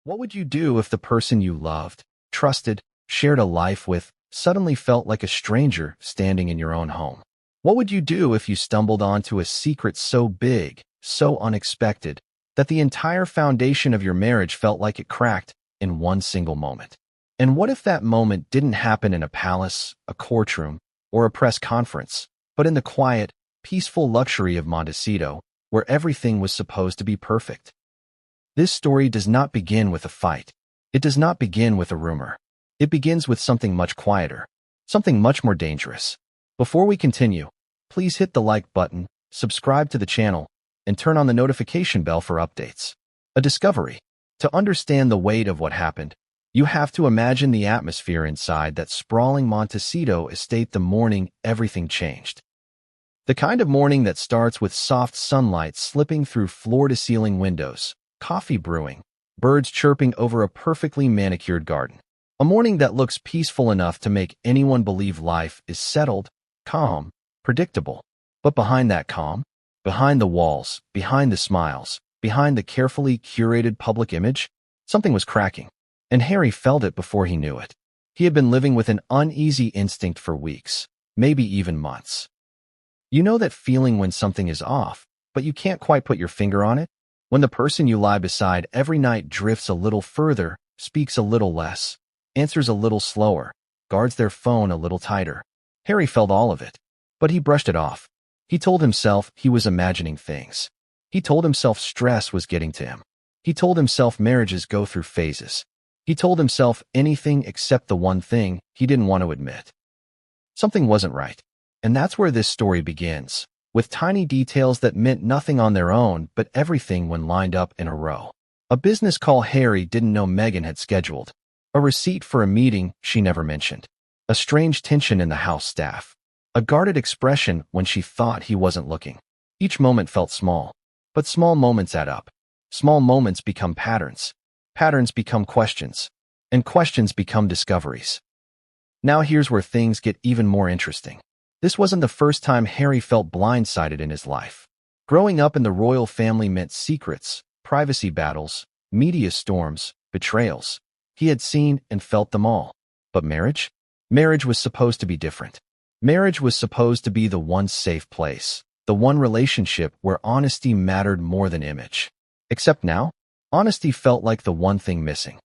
What would you do if the person you loved, trusted, shared a life with, suddenly felt like a stranger standing in your own home? What would you do if you stumbled onto a secret so big, so unexpected, that the entire foundation of your marriage felt like it cracked in one single moment? And what if that moment didn't happen in a palace, a courtroom, or a press conference, but in the quiet, peaceful luxury of Montecito, where everything was supposed to be perfect? This story does not begin with a fight. It does not begin with a rumor. It begins with something much quieter, something much more dangerous. Before we continue, please hit the like button, subscribe to the channel, and turn on the notification bell for updates. A discovery. To understand the weight of what happened, you have to imagine the atmosphere inside that sprawling Montecito estate the morning everything changed. The kind of morning that starts with soft sunlight slipping through floor-to-ceiling windows, coffee brewing, birds chirping over a perfectly manicured garden. A morning that looks peaceful enough to make anyone believe life is settled, calm, predictable. But behind that calm, behind the walls, behind the smiles, behind the carefully curated public image, something was cracking. And Harry felt it before he knew it. He had been living with an uneasy instinct for weeks, maybe even months. You know that feeling when something is off, but you can't quite put your finger on it? When the person you lie beside every night drifts a little further, speaks a little less, answers a little slower, guards their phone a little tighter. Harry felt all of it, but he brushed it off. He told himself he was imagining things. He told himself stress was getting to him. He told himself marriages go through phases. He told himself anything except the one thing he didn't want to admit. Something wasn't right. And that's where this story begins, with tiny details that meant nothing on their own but everything when lined up in a row. A business call Harry didn't know Meghan had scheduled. A receipt for a meeting she never mentioned. A strange tension in the house staff. A guarded expression when she thought he wasn't looking. Each moment felt small, but small moments add up. Small moments become patterns. Patterns become questions, and questions become discoveries. Now here's where things get even more interesting. This wasn't the first time Harry felt blindsided in his life. Growing up in the royal family meant secrets, privacy battles, media storms, betrayals. He had seen and felt them all. But marriage? Marriage was supposed to be different. Marriage was supposed to be the one safe place, the one relationship where honesty mattered more than image. Except now, honesty felt like the one thing missing.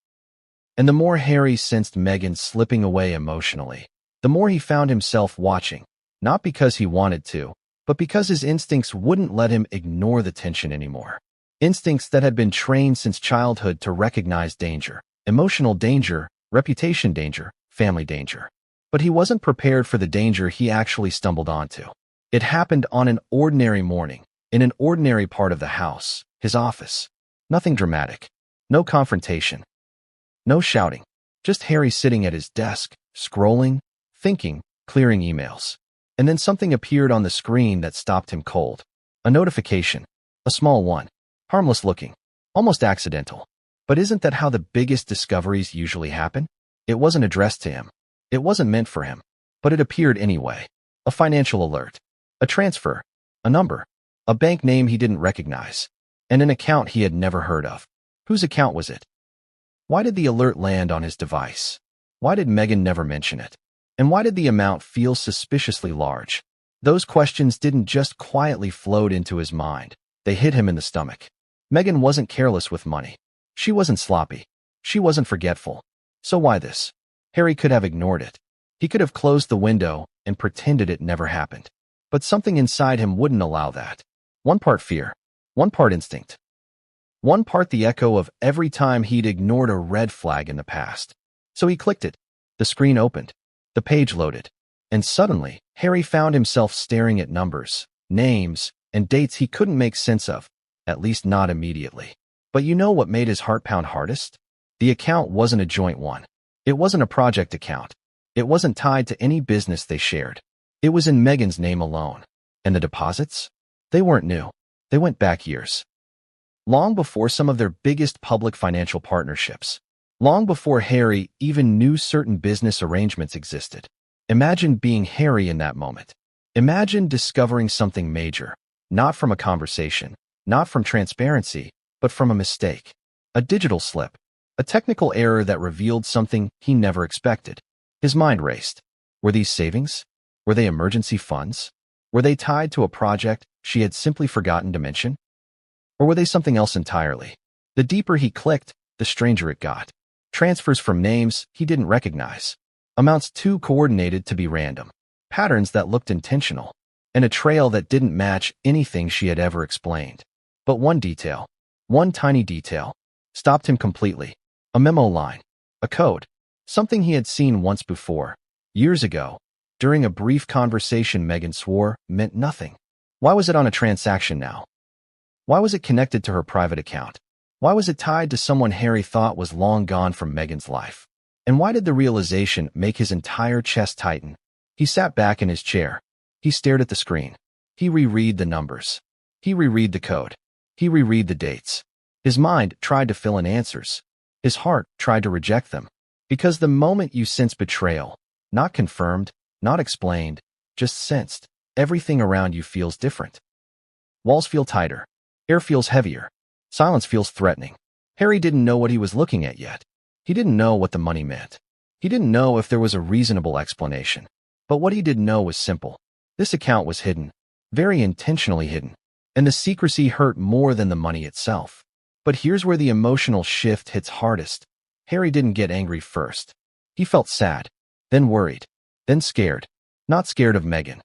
And the more Harry sensed Meghan slipping away emotionally, the more he found himself watching, not because he wanted to, but because his instincts wouldn't let him ignore the tension anymore. Instincts that had been trained since childhood to recognize danger, emotional danger, reputation danger, family danger. But he wasn't prepared for the danger he actually stumbled onto. It happened on an ordinary morning, in an ordinary part of the house, his office. Nothing dramatic. No confrontation. No shouting. Just Harry sitting at his desk, scrolling, thinking, clearing emails. And then something appeared on the screen that stopped him cold. A notification. A small one. Harmless looking. Almost accidental. But isn't that how the biggest discoveries usually happen? It wasn't addressed to him. It wasn't meant for him. But it appeared anyway. A financial alert. A transfer. A number. A bank name he didn't recognize. And an account he had never heard of. Whose account was it? Why did the alert land on his device? Why did Meghan never mention it? And why did the amount feel suspiciously large? Those questions didn't just quietly float into his mind. They hit him in the stomach. Meghan wasn't careless with money. She wasn't sloppy. She wasn't forgetful. So why this? Harry could have ignored it. He could have closed the window and pretended it never happened. But something inside him wouldn't allow that. One part fear. One part instinct. One part the echo of every time he'd ignored a red flag in the past. So he clicked it. The screen opened. The page loaded. And suddenly, Harry found himself staring at numbers, names, and dates he couldn't make sense of, at least not immediately. But you know what made his heart pound hardest? The account wasn't a joint one. It wasn't a project account. It wasn't tied to any business they shared. It was in Meghan's name alone. And the deposits? They weren't new. They went back years. Long before some of their biggest public financial partnerships. Long before Harry even knew certain business arrangements existed. Imagine being Harry in that moment. Imagine discovering something major, not from a conversation, not from transparency, but from a mistake. A digital slip. A technical error that revealed something he never expected. His mind raced. Were these savings? Were they emergency funds? Were they tied to a project she had simply forgotten to mention? Or were they something else entirely? The deeper he clicked, the stranger it got. Transfers from names he didn't recognize. Amounts too coordinated to be random. Patterns that looked intentional. And a trail that didn't match anything she had ever explained. But one detail, one tiny detail, stopped him completely. A memo line. A code. Something he had seen once before. Years ago. During a brief conversation Meghan swore meant nothing. Why was it on a transaction now? Why was it connected to her private account? Why was it tied to someone Harry thought was long gone from Meghan's life? And why did the realization make his entire chest tighten? He sat back in his chair. He stared at the screen. He reread the numbers. He reread the code. He reread the dates. His mind tried to fill in answers. His heart tried to reject them. Because the moment you sense betrayal, not confirmed, not explained, just sensed, everything around you feels different. Walls feel tighter. Air feels heavier. Silence feels threatening. Harry didn't know what he was looking at yet. He didn't know what the money meant. He didn't know if there was a reasonable explanation. But what he did know was simple. This account was hidden, very intentionally hidden, and the secrecy hurt more than the money itself. But here's where the emotional shift hits hardest. Harry didn't get angry first. He felt sad, then worried, then scared. Not scared of Meghan.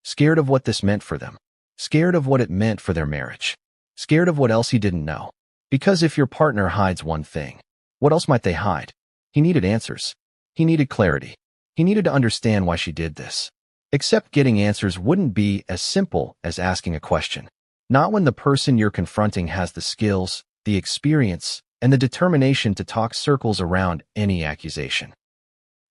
Scared of what this meant for them. Scared of what it meant for their marriage. Scared of what else he didn't know. Because if your partner hides one thing, what else might they hide? He needed answers. He needed clarity. He needed to understand why she did this. Except getting answers wouldn't be as simple as asking a question. Not when the person you're confronting has the skills, the experience, and the determination to talk circles around any accusation.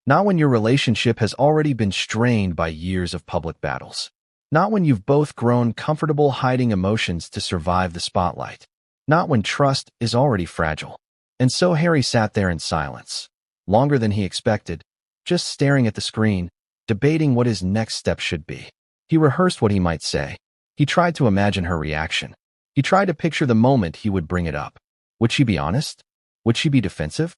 Not when your relationship has already been strained by years of public battles. Not when you've both grown comfortable hiding emotions to survive the spotlight. Not when trust is already fragile. And so Harry sat there in silence, longer than he expected, just staring at the screen, debating what his next step should be. He rehearsed what he might say. He tried to imagine her reaction. He tried to picture the moment he would bring it up. Would she be honest? Would she be defensive?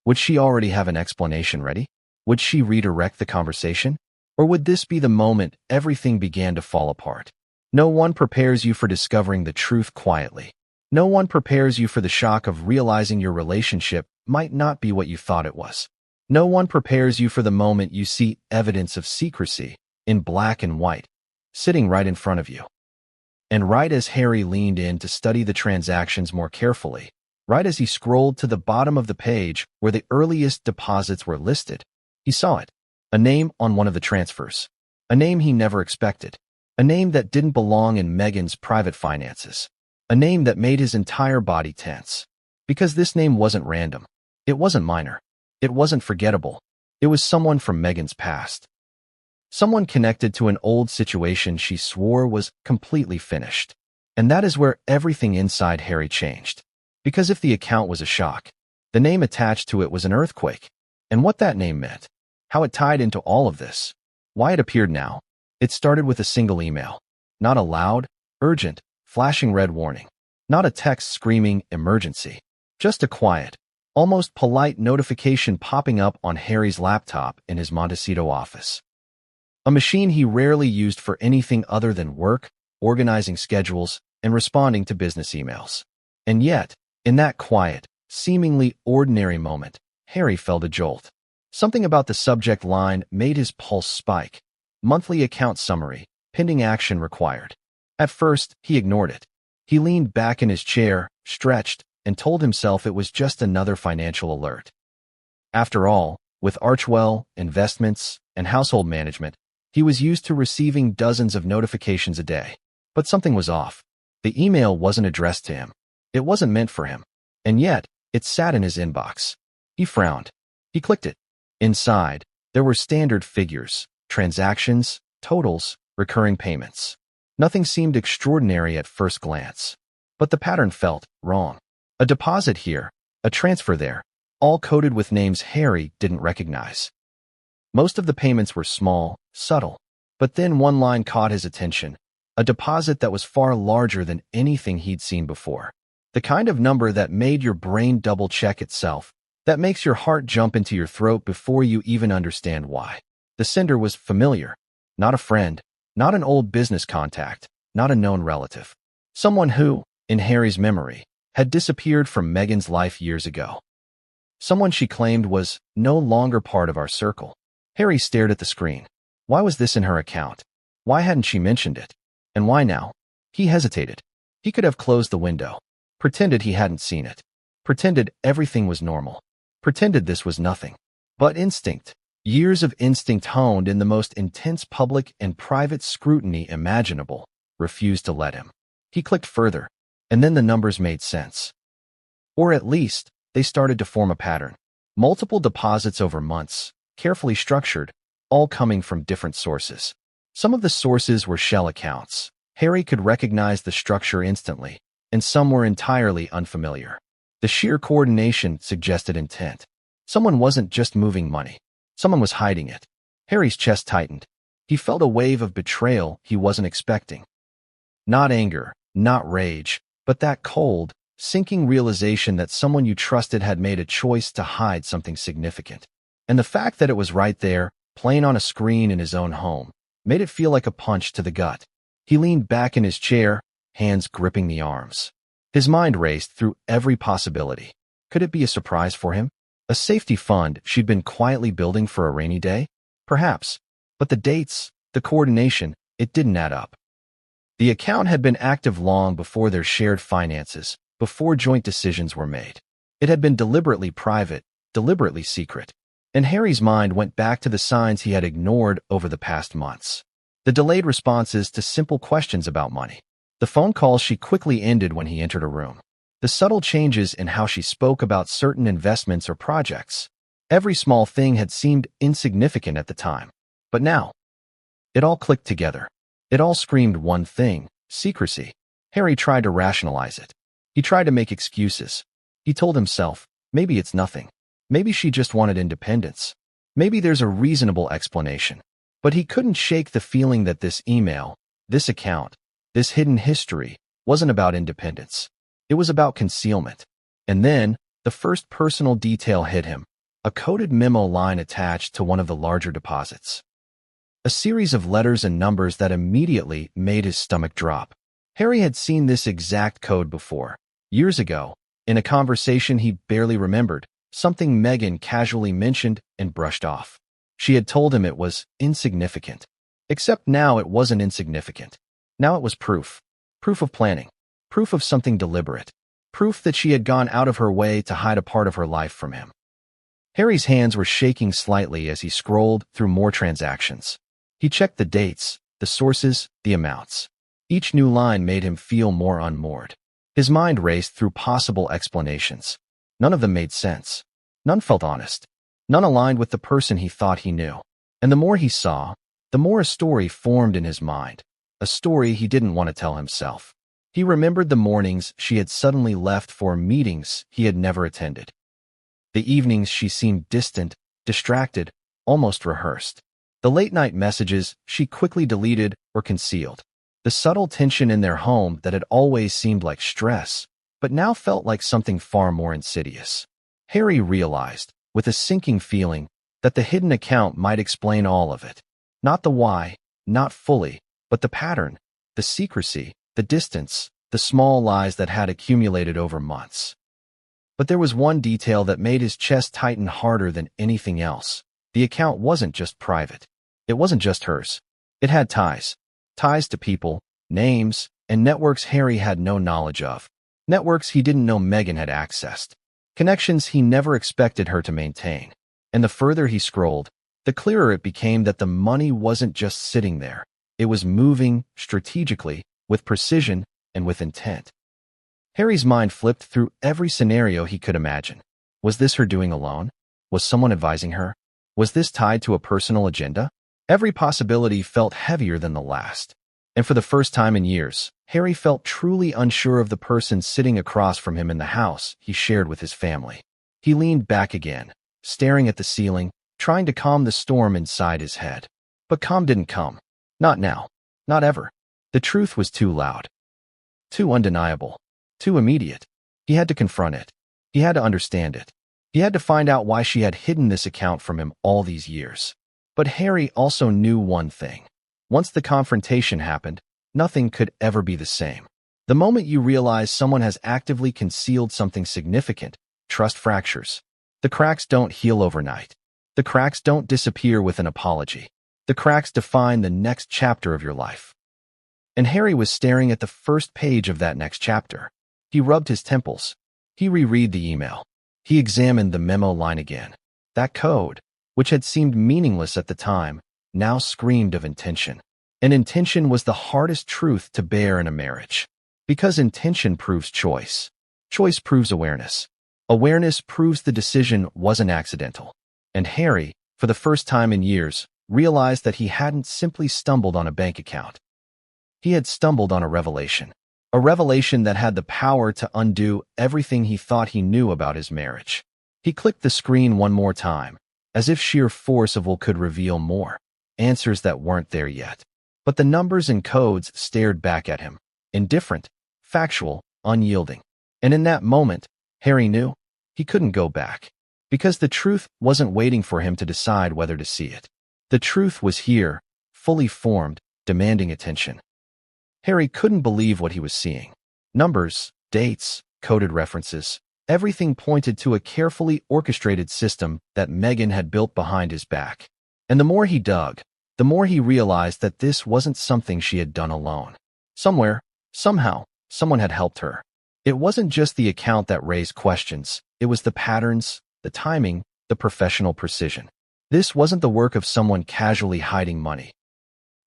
Would she already have an explanation ready? Would she redirect the conversation? Or would this be the moment everything began to fall apart? No one prepares you for discovering the truth quietly. No one prepares you for the shock of realizing your relationship might not be what you thought it was. No one prepares you for the moment you see evidence of secrecy, in black and white, sitting right in front of you. And right as Harry leaned in to study the transactions more carefully, right as he scrolled to the bottom of the page where the earliest deposits were listed, he saw it. A name on one of the transfers. A name he never expected. A name that didn't belong in Meghan's private finances. A name that made his entire body tense. Because this name wasn't random. It wasn't minor. It wasn't forgettable. It was someone from Meghan's past. Someone connected to an old situation she swore was completely finished. And that is where everything inside Harry changed. Because if the account was a shock, the name attached to it was an earthquake. And what that name meant. How it tied into all of this. Why it appeared now. It started with a single email. Not a loud, urgent, flashing red warning. Not a text screaming emergency. Just a quiet, almost polite notification popping up on Harry's laptop in his Montecito office. A machine he rarely used for anything other than work, organizing schedules, and responding to business emails. And yet, in that quiet, seemingly ordinary moment, Harry felt a jolt. Something about the subject line made his pulse spike. Monthly account summary, pending action required. At first, he ignored it. He leaned back in his chair, stretched, and told himself it was just another financial alert. After all, with Archwell, investments, and household management, he was used to receiving dozens of notifications a day. But something was off. The email wasn't addressed to him. It wasn't meant for him. And yet, it sat in his inbox. He frowned. He clicked it. Inside, there were standard figures, transactions, totals, recurring payments. Nothing seemed extraordinary at first glance. But the pattern felt wrong. A deposit here, a transfer there, all coded with names Harry didn't recognize. Most of the payments were small, subtle. But then one line caught his attention. A deposit that was far larger than anything he'd seen before. The kind of number that made your brain double-check itself, that makes your heart jump into your throat before you even understand why. The sender was familiar, not a friend, not an old business contact, not a known relative. Someone who, in Harry's memory, had disappeared from Meghan's life years ago. Someone she claimed was no longer part of our circle. Harry stared at the screen. Why was this in her account? Why hadn't she mentioned it? And why now? He hesitated. He could have closed the window, pretended he hadn't seen it, pretended everything was normal, pretended this was nothing. But instinct, years of instinct honed in the most intense public and private scrutiny imaginable, refused to let him. He clicked further, and then the numbers made sense. Or at least, they started to form a pattern. Multiple deposits over months, carefully structured, all coming from different sources. Some of the sources were shell accounts. Harry could recognize the structure instantly, and some were entirely unfamiliar. The sheer coordination suggested intent. Someone wasn't just moving money. Someone was hiding it. Harry's chest tightened. He felt a wave of betrayal he wasn't expecting. Not anger, not rage, but that cold, sinking realization that someone you trusted had made a choice to hide something significant. And the fact that it was right there, plain on a screen in his own home, made it feel like a punch to the gut. He leaned back in his chair, hands gripping the arms. His mind raced through every possibility. Could it be a surprise for him? A safety fund she'd been quietly building for a rainy day? Perhaps. But the dates, the coordination, it didn't add up. The account had been active long before their shared finances, before joint decisions were made. It had been deliberately private, deliberately secret. And Harry's mind went back to the signs he had ignored over the past months. The delayed responses to simple questions about money. The phone calls she quickly ended when he entered a room. The subtle changes in how she spoke about certain investments or projects. Every small thing had seemed insignificant at the time. But now, it all clicked together. It all screamed one thing: secrecy. Harry tried to rationalize it. He tried to make excuses. He told himself, maybe it's nothing. Maybe she just wanted independence. Maybe there's a reasonable explanation. But he couldn't shake the feeling that this email, this account, this hidden history, wasn't about independence. It was about concealment. And then, the first personal detail hit him: a coded memo line attached to one of the larger deposits. A series of letters and numbers that immediately made his stomach drop. Harry had seen this exact code before, years ago, in a conversation he barely remembered, something Meghan casually mentioned and brushed off. She had told him it was insignificant. Except now it wasn't insignificant. Now it was proof. Proof of planning. Proof of something deliberate. Proof that she had gone out of her way to hide a part of her life from him. Harry's hands were shaking slightly as he scrolled through more transactions. He checked the dates, the sources, the amounts. Each new line made him feel more unmoored. His mind raced through possible explanations. None of them made sense. None felt honest. None aligned with the person he thought he knew. And the more he saw, the more a story formed in his mind. A story he didn't want to tell himself. He remembered the mornings she had suddenly left for meetings he had never attended. The evenings she seemed distant, distracted, almost rehearsed. The late-night messages she quickly deleted or concealed. The subtle tension in their home that had always seemed like stress, but now felt like something far more insidious. Harry realized, with a sinking feeling, that the hidden account might explain all of it. Not the why, not fully, but the pattern, the secrecy, the distance, the small lies that had accumulated over months. But there was one detail that made his chest tighten harder than anything else. The account wasn't just private. It wasn't just hers. It had ties. Ties to people, names, and networks Harry had no knowledge of. Networks he didn't know Meghan had accessed. Connections he never expected her to maintain. And the further he scrolled, the clearer it became that the money wasn't just sitting there. It was moving, strategically, with precision, and with intent. Harry's mind flipped through every scenario he could imagine. Was this her doing alone? Was someone advising her? Was this tied to a personal agenda? Every possibility felt heavier than the last. And for the first time in years, Harry felt truly unsure of the person sitting across from him in the house he shared with his family. He leaned back again, staring at the ceiling, trying to calm the storm inside his head. But calm didn't come. Not now. Not ever. The truth was too loud. Too undeniable. Too immediate. He had to confront it. He had to understand it. He had to find out why she had hidden this account from him all these years. But Harry also knew one thing. Once the confrontation happened, nothing could ever be the same. The moment you realize someone has actively concealed something significant, trust fractures. The cracks don't heal overnight. The cracks don't disappear with an apology. The cracks define the next chapter of your life. And Harry was staring at the first page of that next chapter. He rubbed his temples. He reread the email. He examined the memo line again. That code, which had seemed meaningless at the time, now screamed of intention. And intention was the hardest truth to bear in a marriage. Because intention proves choice. Choice proves awareness. Awareness proves the decision wasn't accidental. And Harry, for the first time in years, realized that he hadn't simply stumbled on a bank account. He had stumbled on a revelation. A revelation that had the power to undo everything he thought he knew about his marriage. He clicked the screen one more time, as if sheer force of will could reveal more. Answers that weren't there yet. But the numbers and codes stared back at him. Indifferent, factual, unyielding. And in that moment, Harry knew he couldn't go back. Because the truth wasn't waiting for him to decide whether to see it. The truth was here, fully formed, demanding attention. Harry couldn't believe what he was seeing. Numbers, dates, coded references, everything pointed to a carefully orchestrated system that Meghan had built behind his back. And the more he dug, the more he realized that this wasn't something she had done alone. Somewhere, somehow, someone had helped her. It wasn't just the account that raised questions, it was the patterns, the timing, the professional precision. This wasn't the work of someone casually hiding money.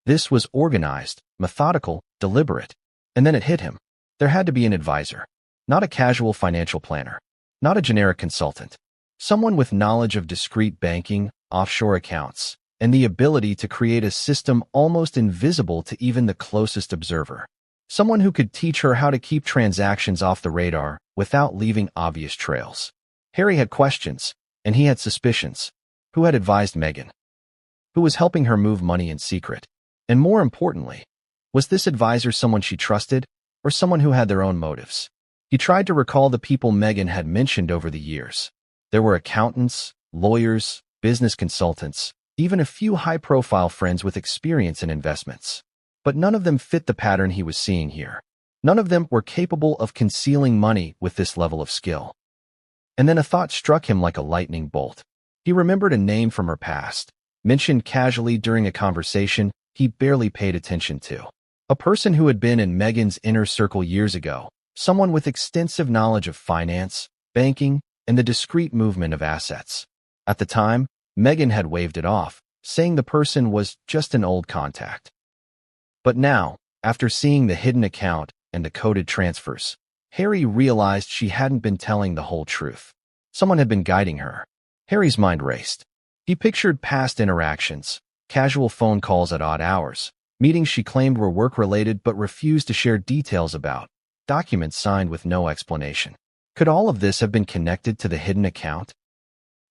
This was organized, methodical, deliberate. And then it hit him. There had to be an advisor. Not a casual financial planner. Not a generic consultant. Someone with knowledge of discrete banking, offshore accounts, and the ability to create a system almost invisible to even the closest observer. Someone who could teach her how to keep transactions off the radar without leaving obvious trails. Harry had questions, and he had suspicions. Who had advised Meghan? Who was helping her move money in secret? And more importantly, was this advisor someone she trusted, or someone who had their own motives? He tried to recall the people Meghan had mentioned over the years. There were accountants, lawyers, business consultants, even a few high-profile friends with experience in investments. But none of them fit the pattern he was seeing here. None of them were capable of concealing money with this level of skill. And then a thought struck him like a lightning bolt. He remembered a name from her past, mentioned casually during a conversation he barely paid attention to. A person who had been in Meghan's inner circle years ago, someone with extensive knowledge of finance, banking, and the discrete movement of assets. At the time, Meghan had waved it off, saying the person was just an old contact. But now, after seeing the hidden account and the coded transfers, Harry realized she hadn't been telling the whole truth. Someone had been guiding her. Harry's mind raced. He pictured past interactions, casual phone calls at odd hours, meetings she claimed were work-related but refused to share details about, documents signed with no explanation. Could all of this have been connected to the hidden account?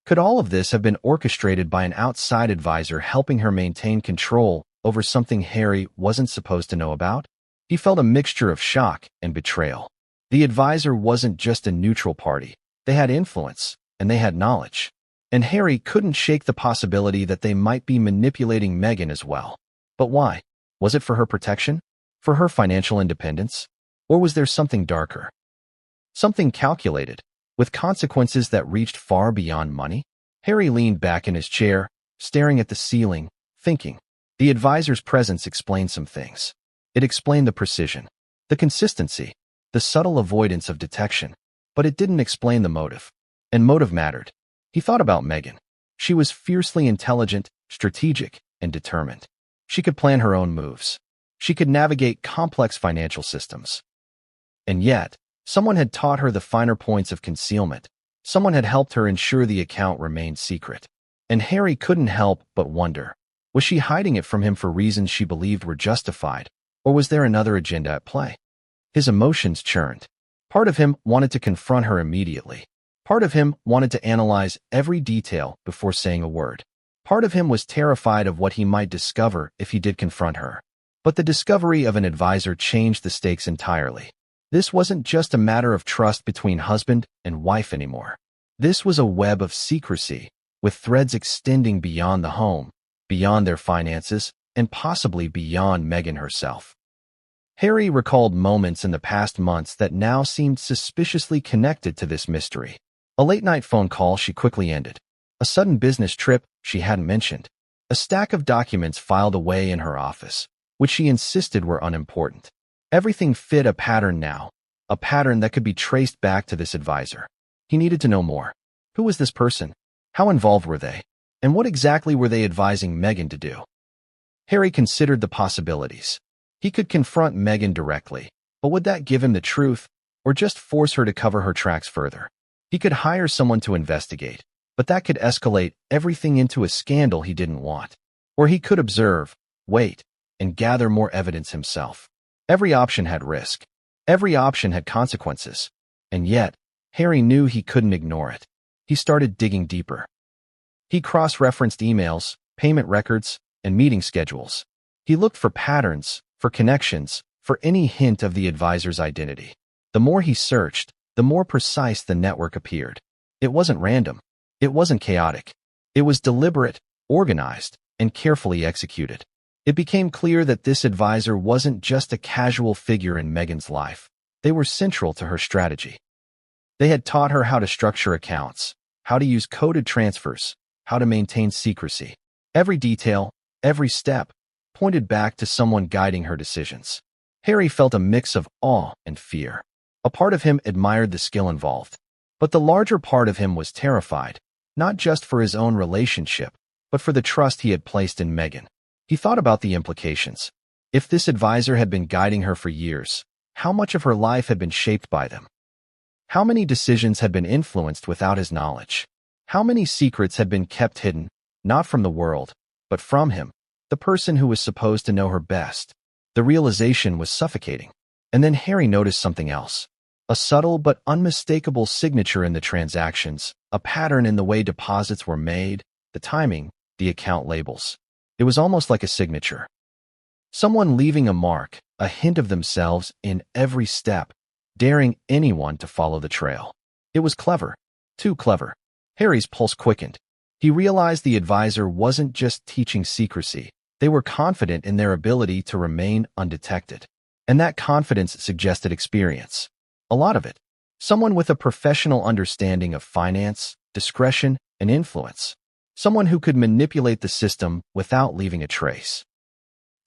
Could all of this have been orchestrated by an outside advisor helping her maintain control over something Harry wasn't supposed to know about? He felt a mixture of shock and betrayal. The advisor wasn't just a neutral party. They had influence, and they had knowledge. And Harry couldn't shake the possibility that they might be manipulating Meghan as well. But why? Was it for her protection? For her financial independence? Or was there something darker? Something calculated, with consequences that reached far beyond money? Harry leaned back in his chair, staring at the ceiling, thinking. The advisor's presence explained some things. It explained the precision, the consistency, the subtle avoidance of detection. But it didn't explain the motive. And motive mattered. He thought about Meghan. She was fiercely intelligent, strategic, and determined. She could plan her own moves. She could navigate complex financial systems. And yet, someone had taught her the finer points of concealment. Someone had helped her ensure the account remained secret. And Harry couldn't help but wonder, was she hiding it from him for reasons she believed were justified, or was there another agenda at play? His emotions churned. Part of him wanted to confront her immediately. Part of him wanted to analyze every detail before saying a word. Part of him was terrified of what he might discover if he did confront her. But the discovery of an advisor changed the stakes entirely. This wasn't just a matter of trust between husband and wife anymore. This was a web of secrecy, with threads extending beyond the home, beyond their finances, and possibly beyond Meghan herself. Harry recalled moments in the past months that now seemed suspiciously connected to this mystery. A late-night phone call she quickly ended. A sudden business trip she hadn't mentioned. A stack of documents filed away in her office, which she insisted were unimportant. Everything fit a pattern now, a pattern that could be traced back to this advisor. He needed to know more. Who was this person? How involved were they? And what exactly were they advising Meghan to do? Harry considered the possibilities. He could confront Meghan directly, but would that give him the truth, or just force her to cover her tracks further? He could hire someone to investigate, but that could escalate everything into a scandal he didn't want. Or he could observe, wait, and gather more evidence himself. Every option had risk. Every option had consequences. And yet, Harry knew he couldn't ignore it. He started digging deeper. He cross-referenced emails, payment records, and meeting schedules. He looked for patterns, for connections, for any hint of the advisor's identity. The more he searched, the more precise the network appeared. It wasn't random. It wasn't chaotic. It was deliberate, organized, and carefully executed. It became clear that this advisor wasn't just a casual figure in Meghan's life. They were central to her strategy. They had taught her how to structure accounts, how to use coded transfers, how to maintain secrecy. Every detail, every step, pointed back to someone guiding her decisions. Harry felt a mix of awe and fear. A part of him admired the skill involved, but the larger part of him was terrified, not just for his own relationship, but for the trust he had placed in Meghan. He thought about the implications. If this advisor had been guiding her for years, how much of her life had been shaped by them? How many decisions had been influenced without his knowledge? How many secrets had been kept hidden, not from the world, but from him, the person who was supposed to know her best? The realization was suffocating. And then Harry noticed something else. A subtle but unmistakable signature in the transactions, a pattern in the way deposits were made, the timing, the account labels. It was almost like a signature. Someone leaving a mark, a hint of themselves in every step, daring anyone to follow the trail. It was clever. Too clever. Harry's pulse quickened. He realized the advisor wasn't just teaching secrecy. They were confident in their ability to remain undetected. And that confidence suggested experience. A lot of it. Someone with a professional understanding of finance, discretion, and influence. Someone who could manipulate the system without leaving a trace.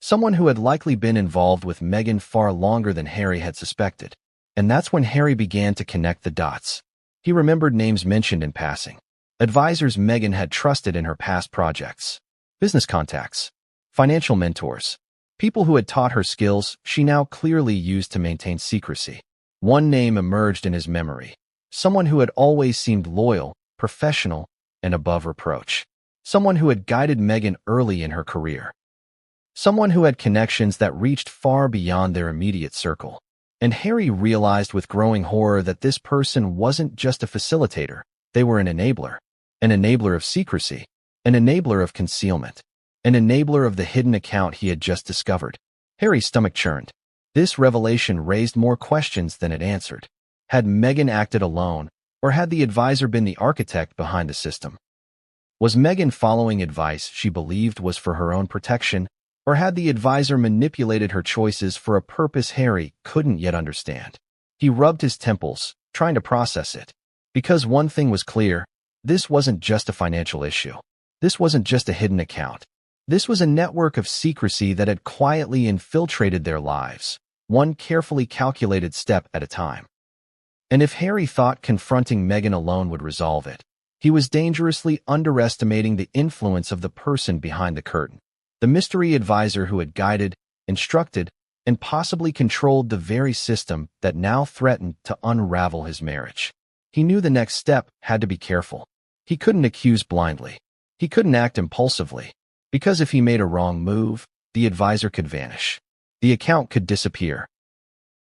Someone who had likely been involved with Meghan far longer than Harry had suspected. And that's when Harry began to connect the dots. He remembered names mentioned in passing. Advisors Meghan had trusted in her past projects. Business contacts. Financial mentors. People who had taught her skills she now clearly used to maintain secrecy. One name emerged in his memory. Someone who had always seemed loyal, professional, and above reproach. Someone who had guided Meghan early in her career. Someone who had connections that reached far beyond their immediate circle. And Harry realized with growing horror that this person wasn't just a facilitator. They were an enabler. An enabler of secrecy. An enabler of concealment. An enabler of the hidden account he had just discovered. Harry's stomach churned. This revelation raised more questions than it answered. Had Meghan acted alone, or had the advisor been the architect behind the system? Was Meghan following advice she believed was for her own protection, or had the advisor manipulated her choices for a purpose Harry couldn't yet understand? He rubbed his temples, trying to process it. Because one thing was clear, this wasn't just a financial issue. This wasn't just a hidden account. This was a network of secrecy that had quietly infiltrated their lives, one carefully calculated step at a time. And if Harry thought confronting Meghan alone would resolve it, he was dangerously underestimating the influence of the person behind the curtain, the mystery advisor who had guided, instructed, and possibly controlled the very system that now threatened to unravel his marriage. He knew the next step had to be careful. He couldn't accuse blindly. He couldn't act impulsively, because if he made a wrong move, the advisor could vanish. The account could disappear.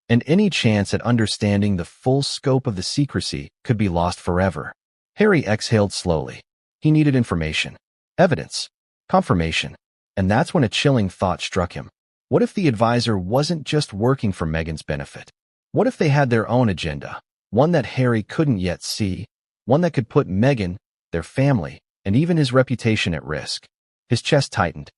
And any chance at understanding the full scope of the secrecy could be lost forever. Harry exhaled slowly. He needed information, evidence, confirmation. And that's when a chilling thought struck him. What if the advisor wasn't just working for Meghan's benefit? What if they had their own agenda? One that Harry couldn't yet see, one that could put Meghan, their family, and even his reputation at risk. His chest tightened.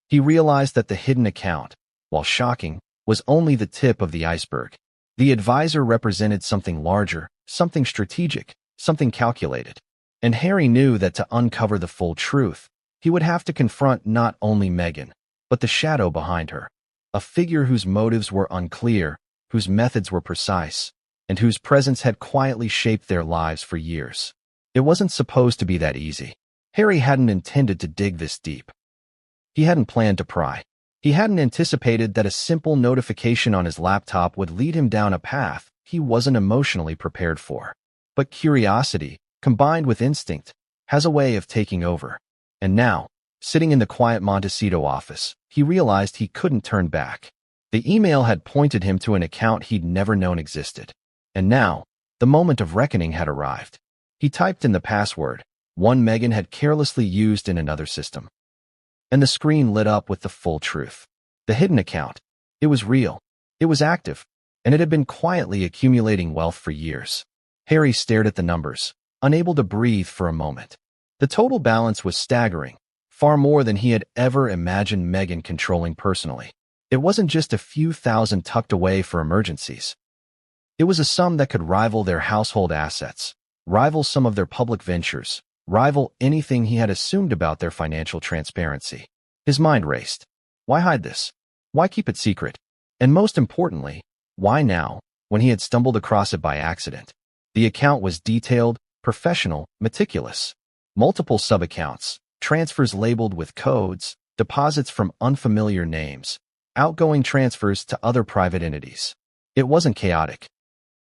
He realized that the hidden account, while shocking, was only the tip of the iceberg. The advisor represented something larger, something strategic, something calculated. And Harry knew that to uncover the full truth, he would have to confront not only Meghan, but the shadow behind her. A figure whose motives were unclear, whose methods were precise, and whose presence had quietly shaped their lives for years. It wasn't supposed to be that easy. Harry hadn't intended to dig this deep. He hadn't planned to pry. He hadn't anticipated that a simple notification on his laptop would lead him down a path he wasn't emotionally prepared for. But curiosity, combined with instinct, has a way of taking over. And now, sitting in the quiet Montecito office, he realized he couldn't turn back. The email had pointed him to an account he'd never known existed. And now, the moment of reckoning had arrived. He typed in the password, one Meghan had carelessly used in another system. And the screen lit up with the full truth. The hidden account. It was real. It was active. And it had been quietly accumulating wealth for years. Harry stared at the numbers, unable to breathe for a moment. The total balance was staggering, far more than he had ever imagined Meghan controlling personally. It wasn't just a few thousand tucked away for emergencies. It was a sum that could rival their household assets, rival some of their public ventures, rival anything he had assumed about their financial transparency. His mind raced. Why hide this? Why keep it secret? And most importantly, why now, when he had stumbled across it by accident? The account was detailed, professional, meticulous. Multiple sub-accounts, transfers labeled with codes, deposits from unfamiliar names, outgoing transfers to other private entities. It wasn't chaotic.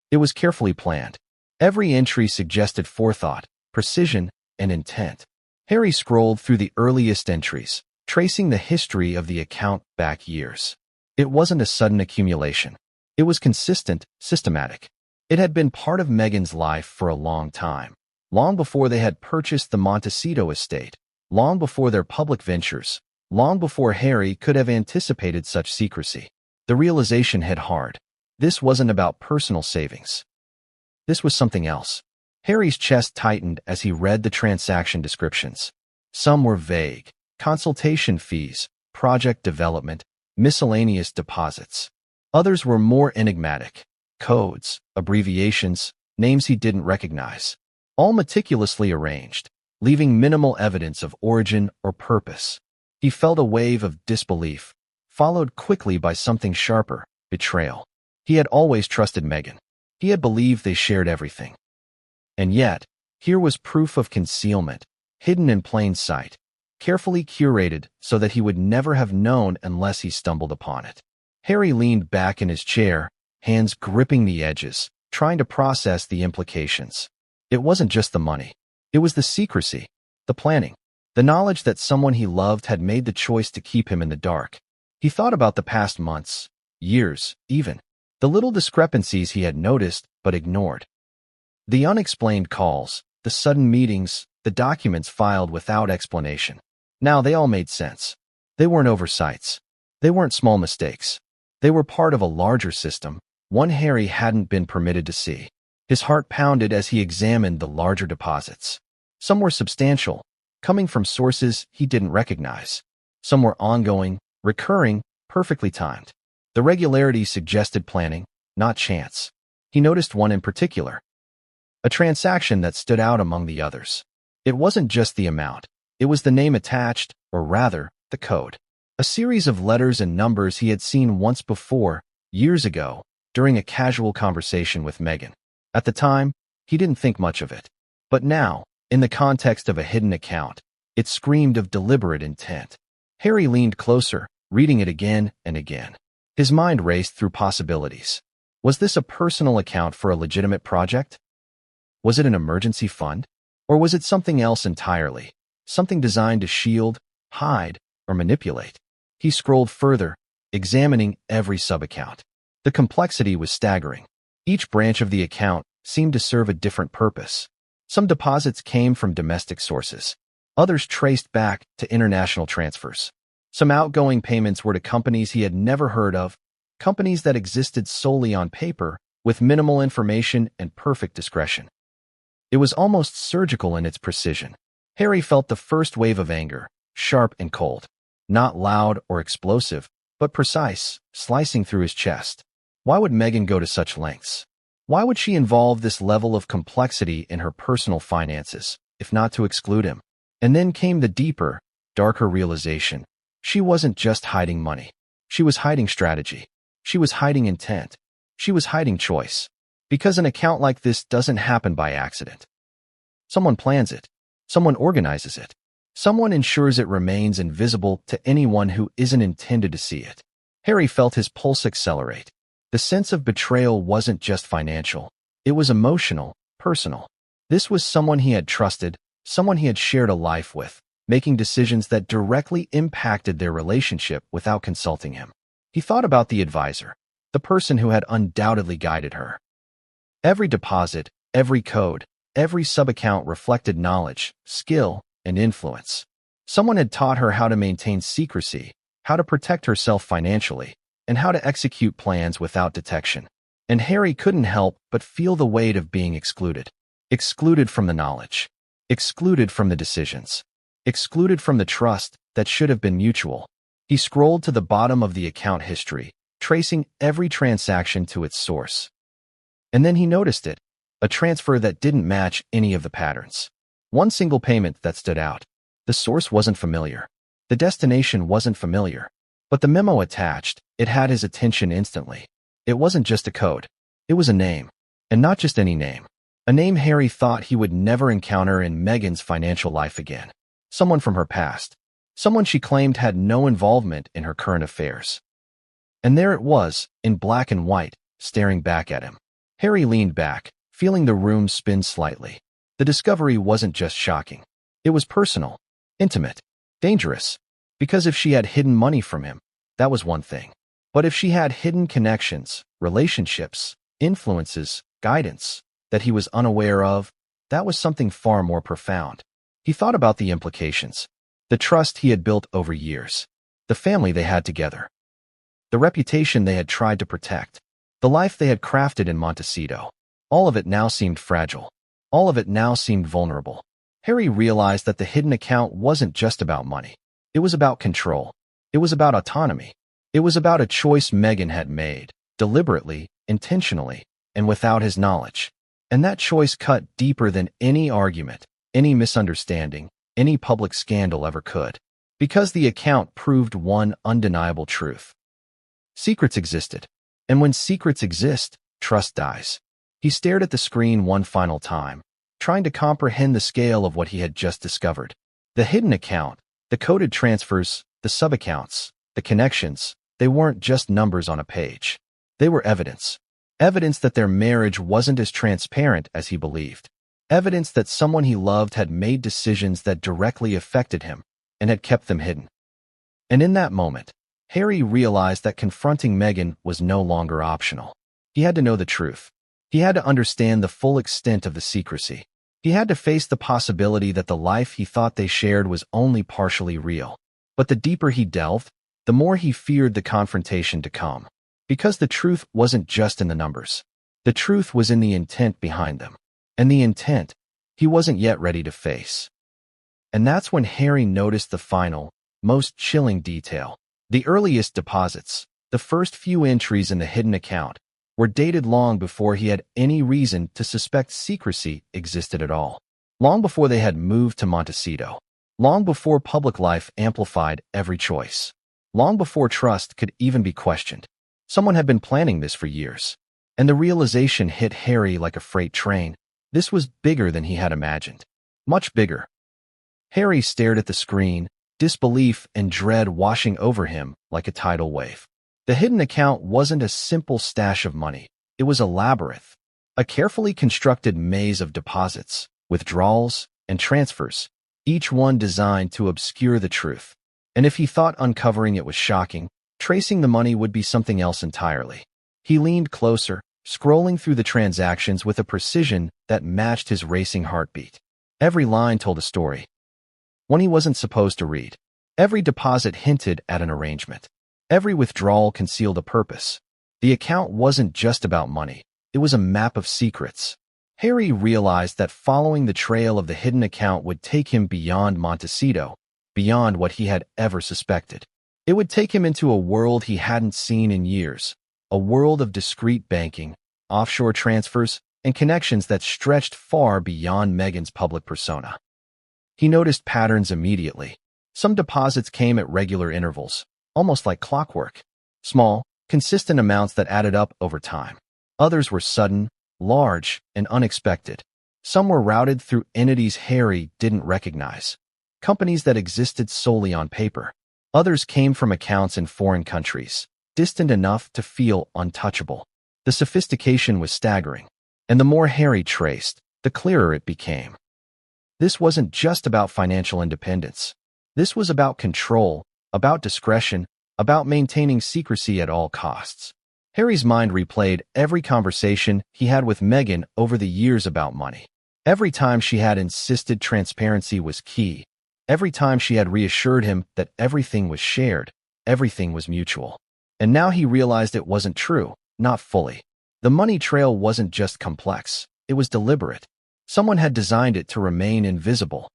It was carefully planned. Every entry suggested forethought, precision, and intent. Harry scrolled through the earliest entries, tracing the history of the account back years. It wasn't a sudden accumulation. It was consistent, systematic. It had been part of Meghan's life for a long time, long before they had purchased the Montecito estate, long before their public ventures, long before Harry could have anticipated such secrecy. The realization hit hard. This wasn't about personal savings. This was something else. Harry's chest tightened as he read the transaction descriptions. Some were vague: consultation fees, project development, miscellaneous deposits. Others were more enigmatic: codes, abbreviations, names he didn't recognize, all meticulously arranged, leaving minimal evidence of origin or purpose. He felt a wave of disbelief, followed quickly by something sharper: betrayal. He had always trusted Meghan. He had believed they shared everything. And yet, here was proof of concealment, hidden in plain sight, carefully curated so that he would never have known unless he stumbled upon it. Harry leaned back in his chair, hands gripping the edges, trying to process the implications. It wasn't just the money. It was the secrecy, the planning, the knowledge that someone he loved had made the choice to keep him in the dark. He thought about the past months, years, even, the little discrepancies he had noticed but ignored. The unexplained calls, the sudden meetings, the documents filed without explanation. Now they all made sense. They weren't oversights. They weren't small mistakes. They were part of a larger system, one Harry hadn't been permitted to see. His heart pounded as he examined the larger deposits. Some were substantial, coming from sources he didn't recognize. Some were ongoing, recurring, perfectly timed. The regularity suggested planning, not chance. He noticed one in particular, a transaction that stood out among the others. It wasn't just the amount. It was the name attached, or rather, the code. A series of letters and numbers he had seen once before, years ago, during a casual conversation with Meghan. At the time, he didn't think much of it. But now, in the context of a hidden account, it screamed of deliberate intent. Harry leaned closer, reading it again and again. His mind raced through possibilities. Was this a personal account for a legitimate project? Was it an emergency fund? Or was it something else entirely? Something designed to shield, hide, or manipulate? He scrolled further, examining every sub-account. The complexity was staggering. Each branch of the account seemed to serve a different purpose. Some deposits came from domestic sources. Others traced back to international transfers. Some outgoing payments were to companies he had never heard of, companies that existed solely on paper, with minimal information and perfect discretion. It was almost surgical in its precision. Harry felt the first wave of anger, sharp and cold. Not loud or explosive, but precise, slicing through his chest. Why would Meghan go to such lengths? Why would she involve this level of complexity in her personal finances, if not to exclude him? And then came the deeper, darker realization. She wasn't just hiding money. She was hiding strategy. She was hiding intent. She was hiding choice. Because an account like this doesn't happen by accident. Someone plans it. Someone organizes it. Someone ensures it remains invisible to anyone who isn't intended to see it. Harry felt his pulse accelerate. The sense of betrayal wasn't just financial. It was emotional, personal. This was someone he had trusted, someone he had shared a life with, making decisions that directly impacted their relationship without consulting him. He thought about the advisor, the person who had undoubtedly guided her. Every deposit, every code, every sub-account reflected knowledge, skill, and influence. Someone had taught her how to maintain secrecy, how to protect herself financially, and how to execute plans without detection. And Harry couldn't help but feel the weight of being excluded. Excluded from the knowledge. Excluded from the decisions. Excluded from the trust that should have been mutual. He scrolled to the bottom of the account history, tracing every transaction to its source. And then he noticed it, a transfer that didn't match any of the patterns. One single payment that stood out. The source wasn't familiar. The destination wasn't familiar. But the memo attached, it had his attention instantly. It wasn't just a code. It was a name. And not just any name. A name Harry thought he would never encounter in Meghan's financial life again. Someone from her past. Someone she claimed had no involvement in her current affairs. And there it was, in black and white, staring back at him. Harry leaned back, feeling the room spin slightly. The discovery wasn't just shocking. It was personal, intimate, dangerous. Because if she had hidden money from him, that was one thing. But if she had hidden connections, relationships, influences, guidance that he was unaware of, that was something far more profound. He thought about the implications. The trust he had built over years. The family they had together. The reputation they had tried to protect. The life they had crafted in Montecito. All of it now seemed fragile. All of it now seemed vulnerable. Harry realized that the hidden account wasn't just about money. It was about control. It was about autonomy. It was about a choice Meghan had made, deliberately, intentionally, and without his knowledge. And that choice cut deeper than any argument, any misunderstanding, any public scandal ever could. Because the account proved one undeniable truth. Secrets existed. And when secrets exist, trust dies. He stared at the screen one final time, trying to comprehend the scale of what he had just discovered. The hidden account, the coded transfers, the sub-accounts, the connections, they weren't just numbers on a page. They were evidence. Evidence that their marriage wasn't as transparent as he believed. Evidence that someone he loved had made decisions that directly affected him and had kept them hidden. And in that moment, Harry realized that confronting Meghan was no longer optional. He had to know the truth. He had to understand the full extent of the secrecy. He had to face the possibility that the life he thought they shared was only partially real. But the deeper he delved, the more he feared the confrontation to come. Because the truth wasn't just in the numbers. The truth was in the intent behind them. And the intent, he wasn't yet ready to face. And that's when Harry noticed the final, most chilling detail. The earliest deposits, the first few entries in the hidden account, were dated long before he had any reason to suspect secrecy existed at all. Long before they had moved to Montecito. Long before public life amplified every choice. Long before trust could even be questioned. Someone had been planning this for years. And the realization hit Harry like a freight train. This was bigger than he had imagined. Much bigger. Harry stared at the screen, disbelief and dread washing over him like a tidal wave. The hidden account wasn't a simple stash of money. It was a labyrinth. A carefully constructed maze of deposits, withdrawals, and transfers, each one designed to obscure the truth. And if he thought uncovering it was shocking, tracing the money would be something else entirely. He leaned closer, scrolling through the transactions with a precision that matched his racing heartbeat. Every line told a story. One he wasn't supposed to read. Every deposit hinted at an arrangement. Every withdrawal concealed a purpose. The account wasn't just about money. It was a map of secrets. Harry realized that following the trail of the hidden account would take him beyond Montecito, beyond what he had ever suspected. It would take him into a world he hadn't seen in years, a world of discreet banking, offshore transfers, and connections that stretched far beyond Meghan's public persona. He noticed patterns immediately. Some deposits came at regular intervals, almost like clockwork. Small, consistent amounts that added up over time. Others were sudden, large, and unexpected. Some were routed through entities Harry didn't recognize, companies that existed solely on paper. Others came from accounts in foreign countries, distant enough to feel untouchable. The sophistication was staggering, and the more Harry traced, the clearer it became. This wasn't just about financial independence. This was about control, about discretion, about maintaining secrecy at all costs. Harry's mind replayed every conversation he had with Meghan over the years about money. Every time she had insisted transparency was key. Every time she had reassured him that everything was shared, everything was mutual. And now he realized it wasn't true, not fully. The money trail wasn't just complex, it was deliberate. Someone had designed it to remain invisible.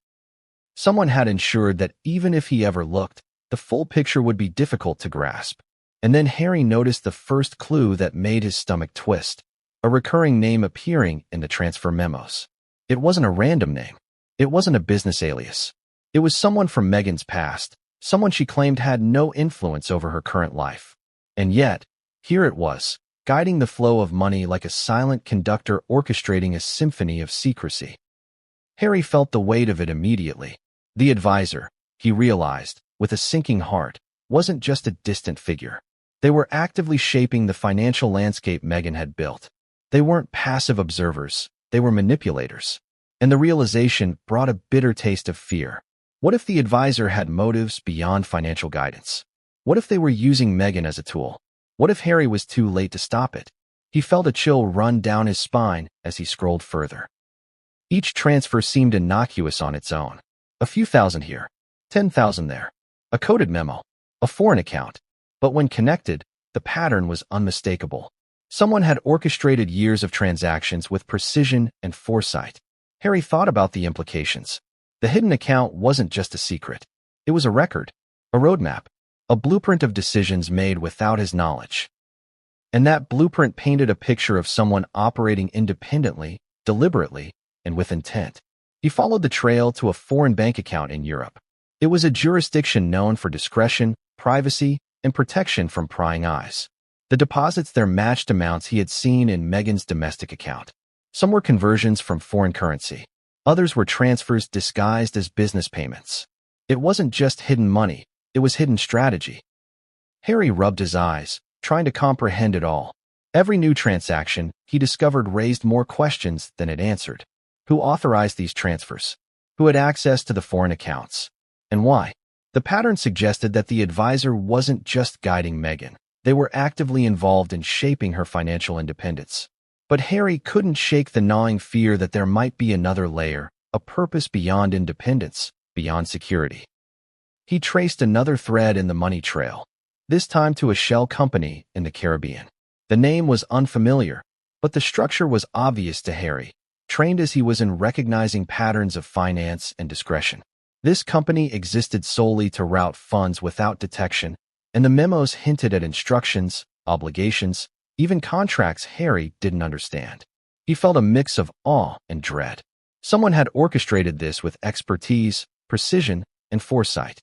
Someone had ensured that even if he ever looked, the full picture would be difficult to grasp. And then Harry noticed the first clue that made his stomach twist, a recurring name appearing in the transfer memos. It wasn't a random name. It wasn't a business alias. It was someone from Meghan's past, someone she claimed had no influence over her current life. And yet, here it was, guiding the flow of money like a silent conductor orchestrating a symphony of secrecy. Harry felt the weight of it immediately. The advisor, he realized, with a sinking heart, wasn't just a distant figure. They were actively shaping the financial landscape Meghan had built. They weren't passive observers, they were manipulators. And the realization brought a bitter taste of fear. What if the advisor had motives beyond financial guidance? What if they were using Meghan as a tool? What if Harry was too late to stop it? He felt a chill run down his spine as he scrolled further. Each transfer seemed innocuous on its own. A few thousand here, 10,000 there. A coded memo, a foreign account. But when connected, the pattern was unmistakable. Someone had orchestrated years of transactions with precision and foresight. Harry thought about the implications. The hidden account wasn't just a secret. It was a record, a roadmap, a blueprint of decisions made without his knowledge. And that blueprint painted a picture of someone operating independently, deliberately, and with intent. He followed the trail to a foreign bank account in Europe. It was a jurisdiction known for discretion, privacy, and protection from prying eyes. The deposits there matched amounts he had seen in Meghan's domestic account. Some were conversions from foreign currency. Others were transfers disguised as business payments. It wasn't just hidden money, it was hidden strategy. Harry rubbed his eyes, trying to comprehend it all. Every new transaction, he discovered, raised more questions than it answered. Who authorized these transfers? Who had access to the foreign accounts? And why? The pattern suggested that the advisor wasn't just guiding Meghan. They were actively involved in shaping her financial independence. But Harry couldn't shake the gnawing fear that there might be another layer, a purpose beyond independence, beyond security. He traced another thread in the money trail, this time to a shell company in the Caribbean. The name was unfamiliar, but the structure was obvious to Harry, trained as he was in recognizing patterns of finance and discretion. This company existed solely to route funds without detection, and the memos hinted at instructions, obligations, even contracts Harry didn't understand. He felt a mix of awe and dread. Someone had orchestrated this with expertise, precision, and foresight.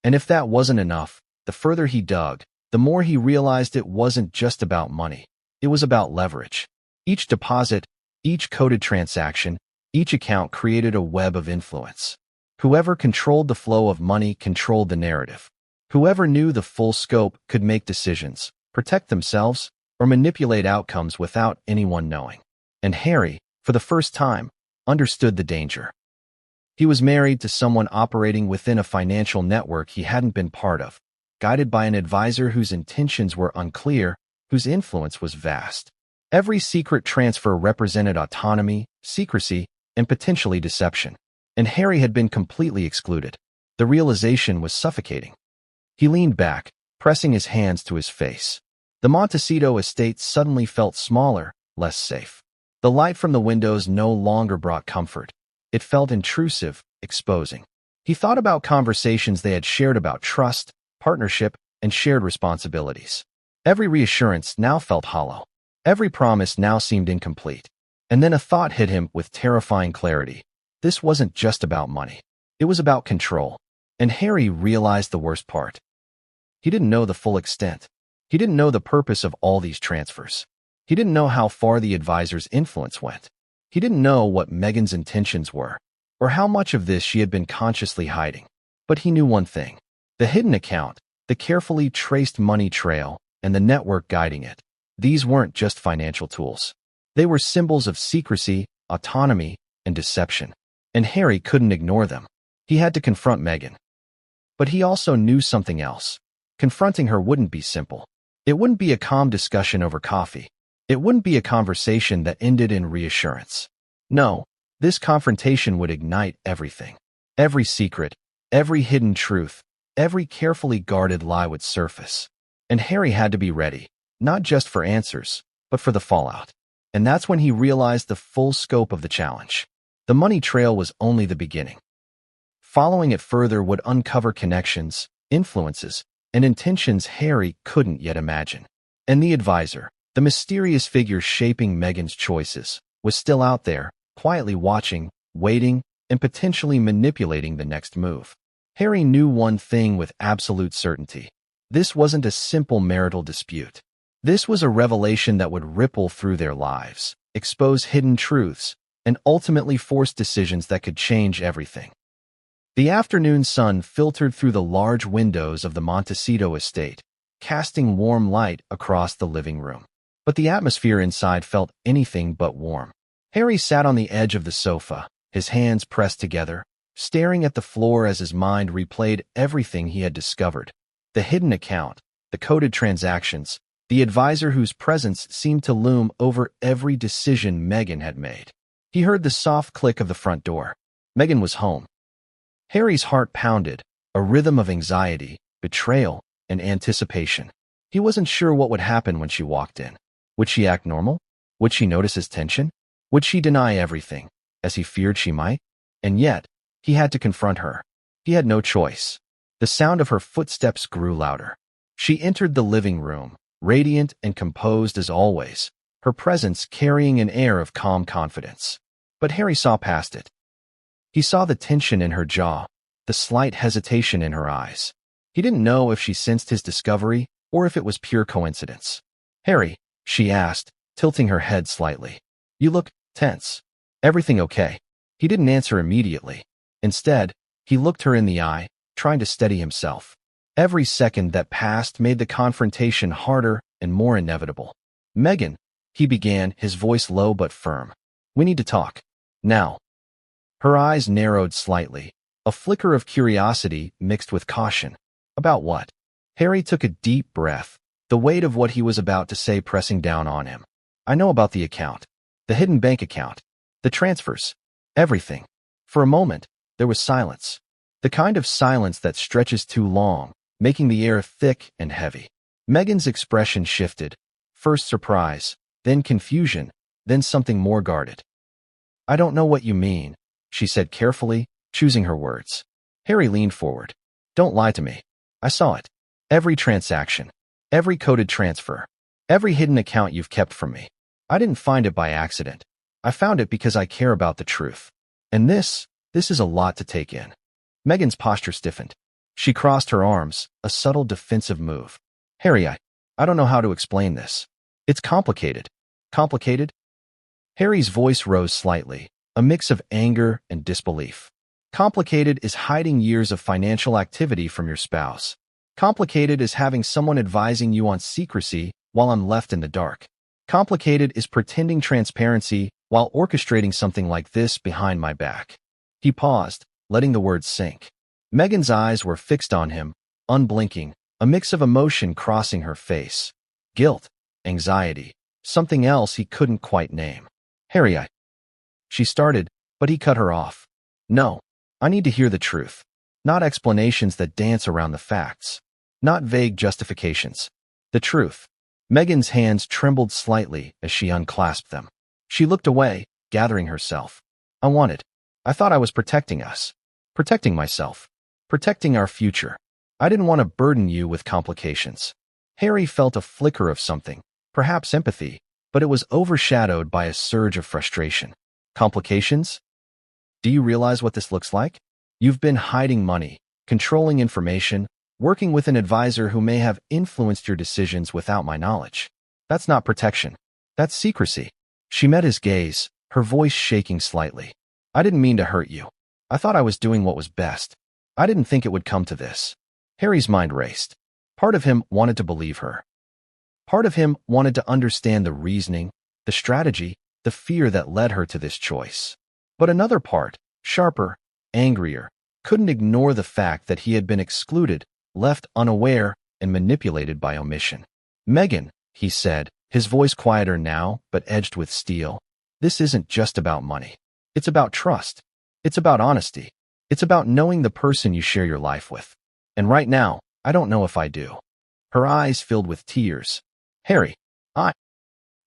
And if that wasn't enough, the further he dug, the more he realized it wasn't just about money. It was about leverage. Each deposit, each coded transaction, each account created a web of influence. Whoever controlled the flow of money controlled the narrative. Whoever knew the full scope could make decisions, protect themselves, or manipulate outcomes without anyone knowing. And Harry, for the first time, understood the danger. He was married to someone operating within a financial network he hadn't been part of, guided by an advisor whose intentions were unclear, whose influence was vast. Every secret transfer represented autonomy, secrecy, and potentially deception. And Harry had been completely excluded. The realization was suffocating. He leaned back, pressing his hands to his face. The Montecito estate suddenly felt smaller, less safe. The light from the windows no longer brought comfort. It felt intrusive, exposing. He thought about conversations they had shared about trust, partnership, and shared responsibilities. Every reassurance now felt hollow. Every promise now seemed incomplete. And then a thought hit him with terrifying clarity. This wasn't just about money. It was about control. And Harry realized the worst part. He didn't know the full extent. He didn't know the purpose of all these transfers. He didn't know how far the advisor's influence went. He didn't know what Meghan's intentions were, or how much of this she had been consciously hiding. But he knew one thing. The hidden account, the carefully traced money trail, and the network guiding it. These weren't just financial tools. They were symbols of secrecy, autonomy, and deception. And Harry couldn't ignore them. He had to confront Meghan. But he also knew something else. Confronting her wouldn't be simple. It wouldn't be a calm discussion over coffee. It wouldn't be a conversation that ended in reassurance. No, this confrontation would ignite everything. Every secret, every hidden truth, every carefully guarded lie would surface. And Harry had to be ready, not just for answers, but for the fallout. And that's when he realized the full scope of the challenge. The money trail was only the beginning. Following it further would uncover connections, influences, and intentions Harry couldn't yet imagine. And the advisor, the mysterious figure shaping Meghan's choices, was still out there, quietly watching, waiting, and potentially manipulating the next move. Harry knew one thing with absolute certainty. This wasn't a simple marital dispute. This was a revelation that would ripple through their lives, expose hidden truths, and ultimately force decisions that could change everything. The afternoon sun filtered through the large windows of the Montecito estate, casting warm light across the living room. But the atmosphere inside felt anything but warm. Harry sat on the edge of the sofa, his hands pressed together, staring at the floor as his mind replayed everything he had discovered. The hidden account, the coded transactions, the advisor whose presence seemed to loom over every decision Meghan had made. He heard the soft click of the front door. Meghan was home. Harry's heart pounded, a rhythm of anxiety, betrayal, and anticipation. He wasn't sure what would happen when she walked in. Would she act normal? Would she notice his tension? Would she deny everything, as he feared she might? And yet, he had to confront her. He had no choice. The sound of her footsteps grew louder. She entered the living room, radiant and composed as always, her presence carrying an air of calm confidence. But Harry saw past it. He saw the tension in her jaw, the slight hesitation in her eyes. He didn't know if she sensed his discovery or if it was pure coincidence. "Harry," she asked, tilting her head slightly. "You look tense. Everything okay?" He didn't answer immediately. Instead, he looked her in the eye, trying to steady himself. Every second that passed made the confrontation harder and more inevitable. "Meghan," he began, his voice low but firm. "We need to talk. Now." Her eyes narrowed slightly, a flicker of curiosity mixed with caution. About what? Harry took a deep breath, the weight of what he was about to say pressing down on him. "I know about the account, the hidden bank account, the transfers, everything." For a moment, there was silence. The kind of silence that stretches too long, making the air thick and heavy. Meghan's expression shifted, first surprise, then confusion, then something more guarded. "I don't know what you mean," she said carefully, choosing her words. Harry leaned forward. "Don't lie to me. I saw it. Every transaction, every coded transfer, every hidden account you've kept from me. I didn't find it by accident. I found it because I care about the truth. And this is a lot to take in." Meghan's posture stiffened. She crossed her arms, a subtle defensive move. "Harry, I don't know how to explain this. It's complicated." "Complicated?" Harry's voice rose slightly, a mix of anger and disbelief. "Complicated is hiding years of financial activity from your spouse. Complicated is having someone advising you on secrecy while I'm left in the dark. Complicated is pretending transparency while orchestrating something like this behind my back." He paused, letting the words sink. Meghan's eyes were fixed on him, unblinking, a mix of emotion crossing her face. Guilt, anxiety, something else he couldn't quite name. "Harry, She started, but he cut her off. "No, I need to hear the truth. Not explanations that dance around the facts. Not vague justifications. The truth." Meghan's hands trembled slightly as she unclasped them. She looked away, gathering herself. I thought I was protecting us. Protecting myself. Protecting our future. I didn't want to burden you with complications. Harry felt a flicker of something, perhaps empathy, but it was overshadowed by a surge of frustration. Complications? Do you realize what this looks like? You've been hiding money, controlling information, working with an advisor who may have influenced your decisions without my knowledge. That's not protection. That's secrecy. She met his gaze, her voice shaking slightly. I didn't mean to hurt you. I thought I was doing what was best. I didn't think it would come to this. Harry's mind raced. Part of him wanted to believe her. Part of him wanted to understand the reasoning, the strategy, the fear that led her to this choice. But another part, sharper, angrier, couldn't ignore the fact that he had been excluded, left unaware, and manipulated by omission. Meghan, he said, his voice quieter now but edged with steel, this isn't just about money. It's about trust. It's about honesty. It's about knowing the person you share your life with. And right now, I don't know if I do. Her eyes filled with tears. Harry,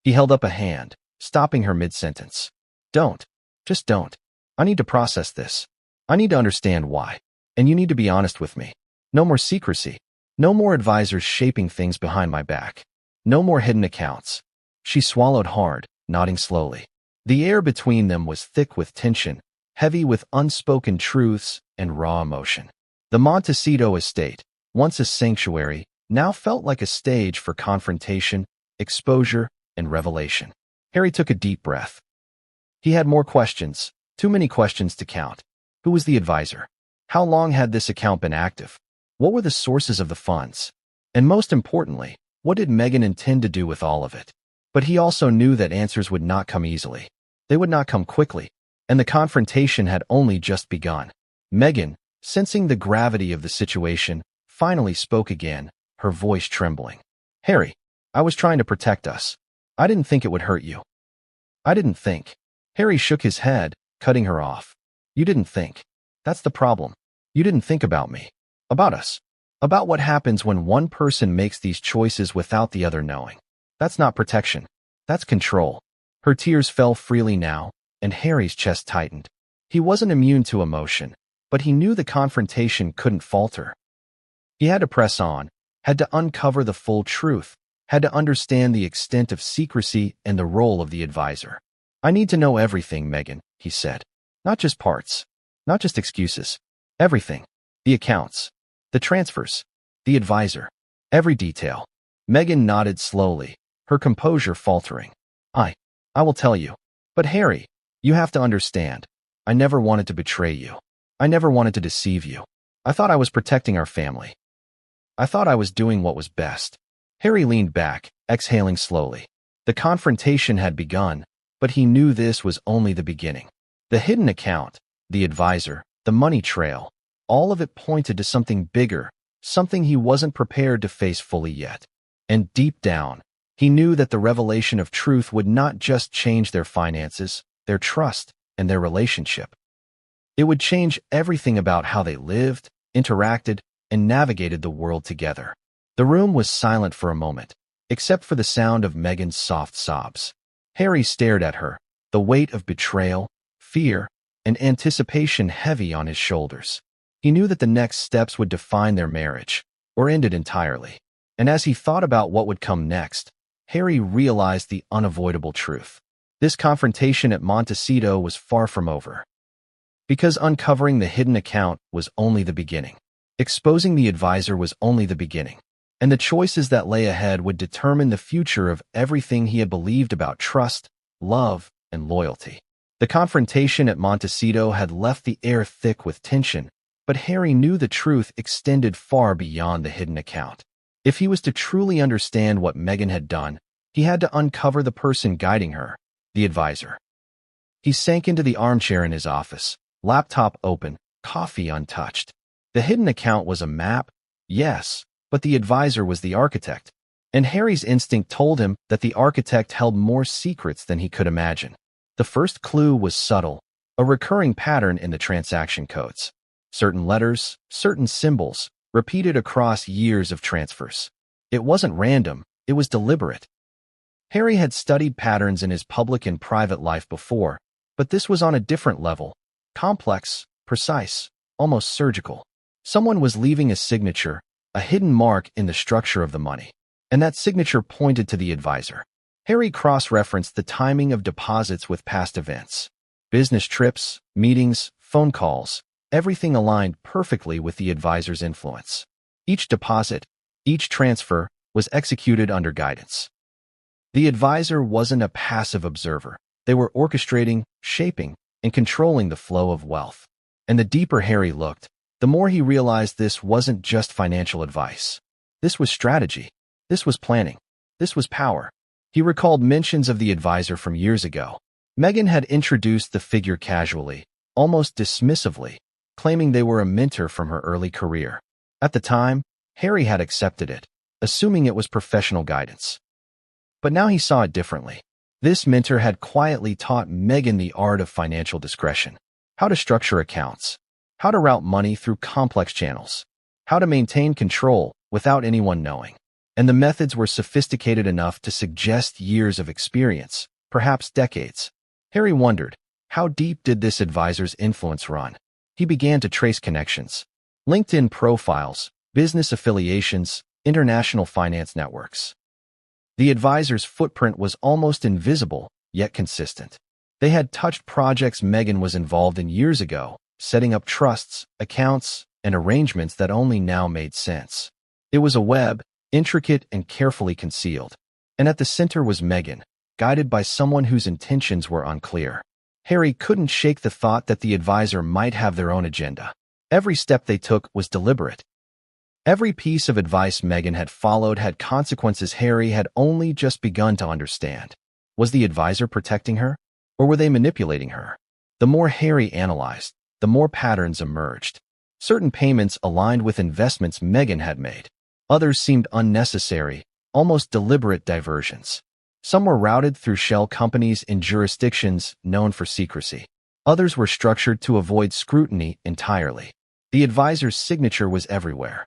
He held up a hand, stopping her mid-sentence. Don't. Just don't. I need to process this. I need to understand why. And you need to be honest with me. No more secrecy. No more advisors shaping things behind my back. No more hidden accounts. She swallowed hard, nodding slowly. The air between them was thick with tension, heavy with unspoken truths and raw emotion. The Montecito estate, once a sanctuary, now felt like a stage for confrontation, exposure, and revelation. Harry took a deep breath. He had more questions, too many questions to count. Who was the advisor? How long had this account been active? What were the sources of the funds? And most importantly, what did Meghan intend to do with all of it? But he also knew that answers would not come easily. They would not come quickly, and the confrontation had only just begun. Meghan, sensing the gravity of the situation, finally spoke again, her voice trembling. Harry, I was trying to protect us. I didn't think it would hurt you. I didn't think. Harry shook his head, cutting her off. You didn't think. That's the problem. You didn't think about me. About us. About what happens when one person makes these choices without the other knowing. That's not protection. That's control. Her tears fell freely now, and Harry's chest tightened. He wasn't immune to emotion, but he knew the confrontation couldn't falter. He had to press on, had to uncover the full truth, had to understand the extent of secrecy and the role of the advisor. I need to know everything, Meghan, he said. Not just parts. Not just excuses. Everything. The accounts. The transfers. The advisor. Every detail. Meghan nodded slowly, her composure faltering. I will tell you. But Harry, you have to understand. I never wanted to betray you. I never wanted to deceive you. I thought I was protecting our family. I thought I was doing what was best. Harry leaned back, exhaling slowly. The confrontation had begun, but he knew this was only the beginning. The hidden account, the advisor, the money trail, all of it pointed to something bigger, something he wasn't prepared to face fully yet. And deep down, he knew that the revelation of truth would not just change their finances, their trust, and their relationship. It would change everything about how they lived, interacted, and navigated the world together. The room was silent for a moment, except for the sound of Meghan's soft sobs. Harry stared at her, the weight of betrayal, fear, and anticipation heavy on his shoulders. He knew that the next steps would define their marriage, or end it entirely. And as he thought about what would come next, Harry realized the unavoidable truth. This confrontation at Montecito was far from over. Because uncovering the hidden account was only the beginning. Exposing the advisor was only the beginning. And the choices that lay ahead would determine the future of everything he had believed about trust, love, and loyalty. The confrontation at Montecito had left the air thick with tension, but Harry knew the truth extended far beyond the hidden account. If he was to truly understand what Meghan had done, he had to uncover the person guiding her, the advisor. He sank into the armchair in his office, laptop open, coffee untouched. The hidden account was a map, yes, but the advisor was the architect. And Harry's instinct told him that the architect held more secrets than he could imagine. The first clue was subtle, a recurring pattern in the transaction codes. Certain letters, certain symbols, repeated across years of transfers. It wasn't random, It was deliberate. Harry had studied patterns in his public and private life before, but this was on a different level. Complex, precise, almost surgical. Someone was leaving a signature, a hidden mark in the structure of the money. And that signature pointed to the advisor. Harry cross-referenced the timing of deposits with past events. Business trips, meetings, phone calls, everything aligned perfectly with the advisor's influence. Each deposit, each transfer, was executed under guidance. The advisor wasn't a passive observer. They were orchestrating, shaping, and controlling the flow of wealth. And the deeper Harry looked, the more he realized this wasn't just financial advice. This was strategy. This was planning. This was power. He recalled mentions of the advisor from years ago. Meghan had introduced the figure casually, almost dismissively, claiming they were a mentor from her early career. At the time, Harry had accepted it, assuming it was professional guidance. But now he saw it differently. This mentor had quietly taught Meghan the art of financial discretion, how to structure accounts, how to route money through complex channels, how to maintain control without anyone knowing. And the methods were sophisticated enough to suggest years of experience, perhaps decades. Harry wondered, how deep did this advisor's influence run? He began to trace connections. LinkedIn profiles, business affiliations, international finance networks. The advisor's footprint was almost invisible, yet consistent. They had touched projects Meghan was involved in years ago, setting up trusts, accounts, and arrangements that only now made sense. It was a web, intricate and carefully concealed. And at the center was Meghan, guided by someone whose intentions were unclear. Harry couldn't shake the thought that the advisor might have their own agenda. Every step they took was deliberate. Every piece of advice Meghan had followed had consequences Harry had only just begun to understand. Was the advisor protecting her? Or were they manipulating her? The more Harry analyzed, the more patterns emerged. Certain payments aligned with investments Meghan had made. Others seemed unnecessary, almost deliberate diversions. Some were routed through shell companies in jurisdictions known for secrecy. Others were structured to avoid scrutiny entirely. The advisor's signature was everywhere.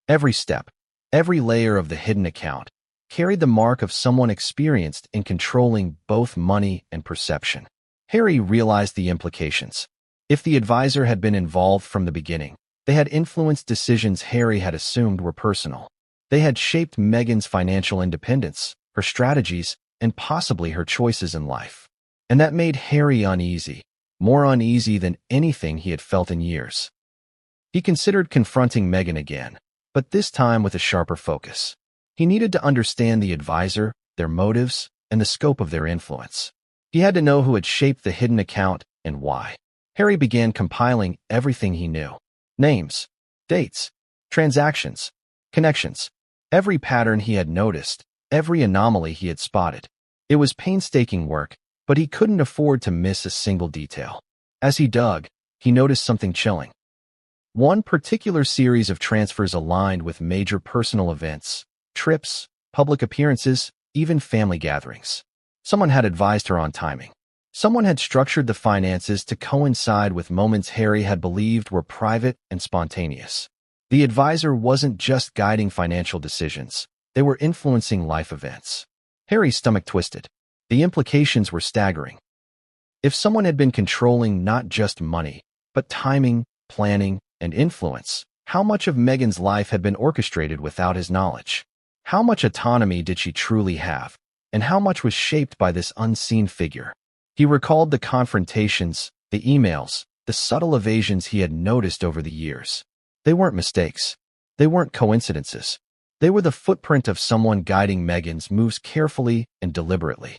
Every step, every layer of the hidden account, carried the mark of someone experienced in controlling both money and perception. Harry realized the implications. If the advisor had been involved from the beginning, they had influenced decisions Harry had assumed were personal. They had shaped Meghan's financial independence, her strategies, and possibly her choices in life. And that made Harry uneasy, more uneasy than anything he had felt in years. He considered confronting Meghan again, but this time with a sharper focus. He needed to understand the advisor, their motives, and the scope of their influence. He had to know who had shaped the hidden account and why. Harry began compiling everything he knew. Names, dates, transactions, connections, every pattern he had noticed, every anomaly he had spotted. It was painstaking work, but he couldn't afford to miss a single detail. As he dug, he noticed something chilling. One particular series of transfers aligned with major personal events, trips, public appearances, even family gatherings. Someone had advised her on timing. Someone had structured the finances to coincide with moments Harry had believed were private and spontaneous. The advisor wasn't just guiding financial decisions. They were influencing life events. Harry's stomach twisted. The implications were staggering. If someone had been controlling not just money, but timing, planning, and influence, how much of Meghan's life had been orchestrated without his knowledge? How much autonomy did she truly have? And how much was shaped by this unseen figure? He recalled the confrontations, the emails, the subtle evasions he had noticed over the years. They weren't mistakes. They weren't coincidences. They were the footprint of someone guiding Meghan's moves carefully and deliberately.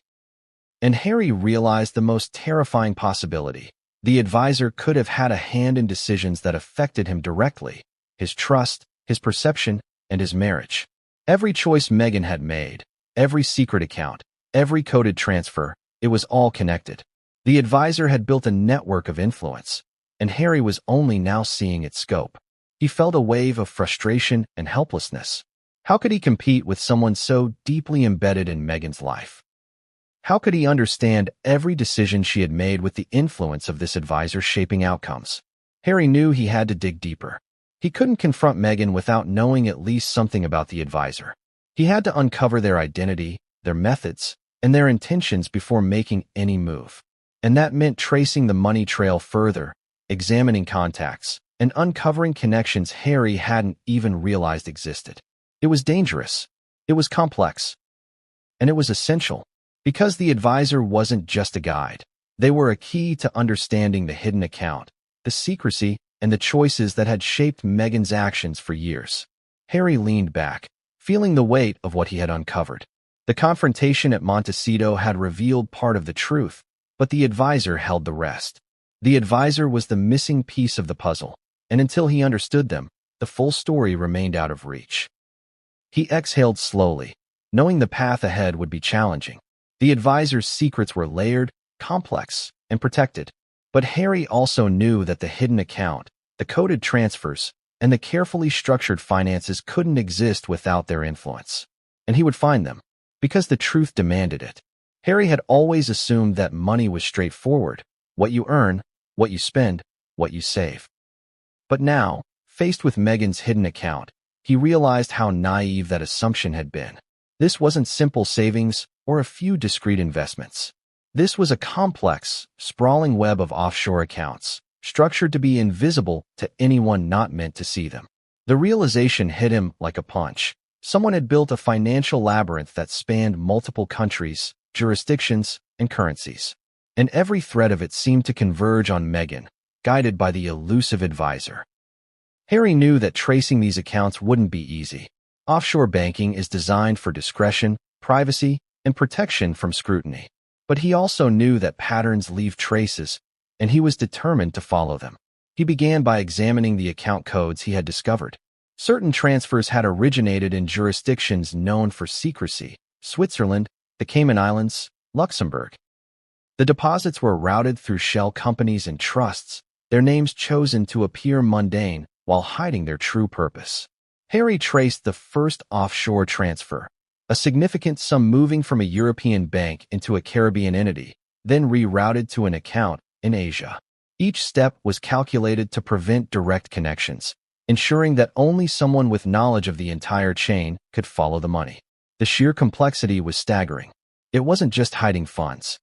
And Harry realized the most terrifying possibility. The advisor could have had a hand in decisions that affected him directly, his trust, his perception, and his marriage. Every choice Meghan had made, every secret account, every coded transfer, it was all connected. The advisor had built a network of influence, and Harry was only now seeing its scope. He felt a wave of frustration and helplessness. How could he compete with someone so deeply embedded in Meghan's life? How could he understand every decision she had made with the influence of this advisor shaping outcomes? Harry knew he had to dig deeper. He couldn't confront Meghan without knowing at least something about the advisor. He had to uncover their identity, their methods, and their intentions before making any move. And that meant tracing the money trail further, examining contacts, and uncovering connections Harry hadn't even realized existed. It was dangerous. It was complex. And it was essential, because the advisor wasn't just a guide. They were a key to understanding the hidden account, the secrecy, and the choices that had shaped Meghan's actions for years. Harry leaned back, feeling the weight of what he had uncovered. The confrontation at Montecito had revealed part of the truth, but the advisor held the rest. The advisor was the missing piece of the puzzle, and until he understood them, the full story remained out of reach. He exhaled slowly, knowing the path ahead would be challenging. The advisor's secrets were layered, complex, and protected. But Harry also knew that the hidden account, the coded transfers, and the carefully structured finances couldn't exist without their influence. And he would find them, because the truth demanded it. Harry had always assumed that money was straightforward: what you earn, what you spend, what you save. But now, faced with Meghan's hidden account, he realized how naive that assumption had been. This wasn't simple savings or a few discrete investments. This was a complex, sprawling web of offshore accounts, structured to be invisible to anyone not meant to see them. The realization hit him like a punch. Someone had built a financial labyrinth that spanned multiple countries, jurisdictions, and currencies. And every thread of it seemed to converge on Meghan, guided by the elusive advisor. Harry knew that tracing these accounts wouldn't be easy. Offshore banking is designed for discretion, privacy, and protection from scrutiny. But he also knew that patterns leave traces, and he was determined to follow them. He began by examining the account codes he had discovered. Certain transfers had originated in jurisdictions known for secrecy: Switzerland, the Cayman Islands, Luxembourg. The deposits were routed through shell companies and trusts, their names chosen to appear mundane while hiding their true purpose. Harry traced the first offshore transfer, a significant sum moving from a European bank into a Caribbean entity, then rerouted to an account in Asia. Each step was calculated to prevent direct connections, ensuring that only someone with knowledge of the entire chain could follow the money. The sheer complexity was staggering. It wasn't just hiding funds.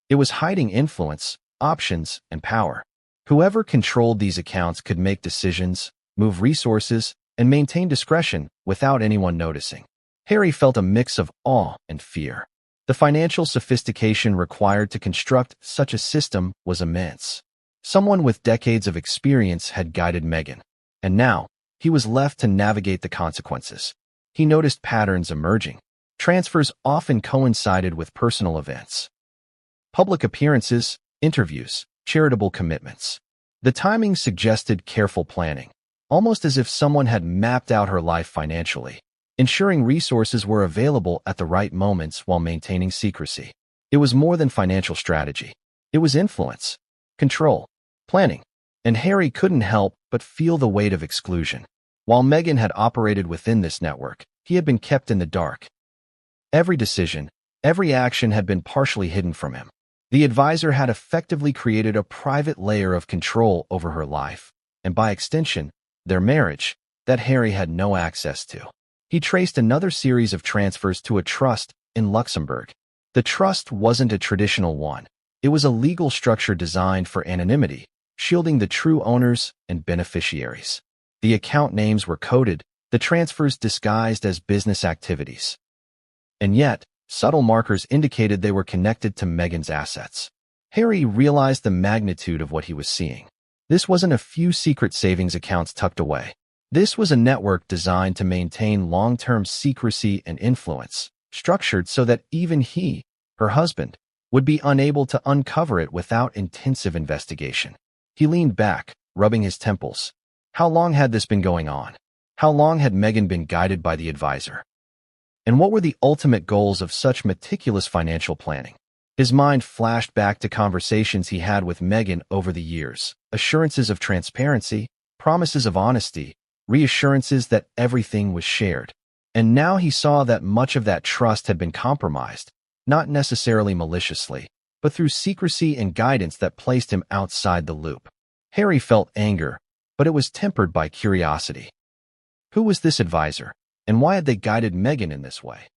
It was hiding influence, options, and power. Whoever controlled these accounts could make decisions, move resources, and maintain discretion without anyone noticing. Harry felt a mix of awe and fear. The financial sophistication required to construct such a system was immense. Someone with decades of experience had guided Meghan, and now he was left to navigate the consequences. He noticed patterns emerging. Transfers often coincided with personal events: public appearances, interviews, charitable commitments. The timing suggested careful planning, almost as if someone had mapped out her life financially, ensuring resources were available at the right moments while maintaining secrecy. It was more than financial strategy. It was influence, control, planning, and Harry couldn't help but feel the weight of exclusion. While Meghan had operated within this network, he had been kept in the dark. Every decision, every action had been partially hidden from him. The advisor had effectively created a private layer of control over her life, and by extension, their marriage, that Harry had no access to. He traced another series of transfers to a trust in Luxembourg. The trust wasn't a traditional one. It was a legal structure designed for anonymity, shielding the true owners and beneficiaries. The account names were coded, the transfers disguised as business activities. And yet, subtle markers indicated they were connected to Meghan's assets. Harry realized the magnitude of what he was seeing. This wasn't a few secret savings accounts tucked away. This was a network designed to maintain long-term secrecy and influence, structured so that even he, her husband, would be unable to uncover it without intensive investigation. He leaned back, rubbing his temples. How long had this been going on? How long had Meghan been guided by the advisor? And what were the ultimate goals of such meticulous financial planning? His mind flashed back to conversations he had with Meghan over the years, assurances of transparency, promises of honesty, reassurances that everything was shared. And now he saw that much of that trust had been compromised, not necessarily maliciously, but through secrecy and guidance that placed him outside the loop. Harry felt anger, but it was tempered by curiosity. Who was this advisor? And why had they guided Meghan in this way?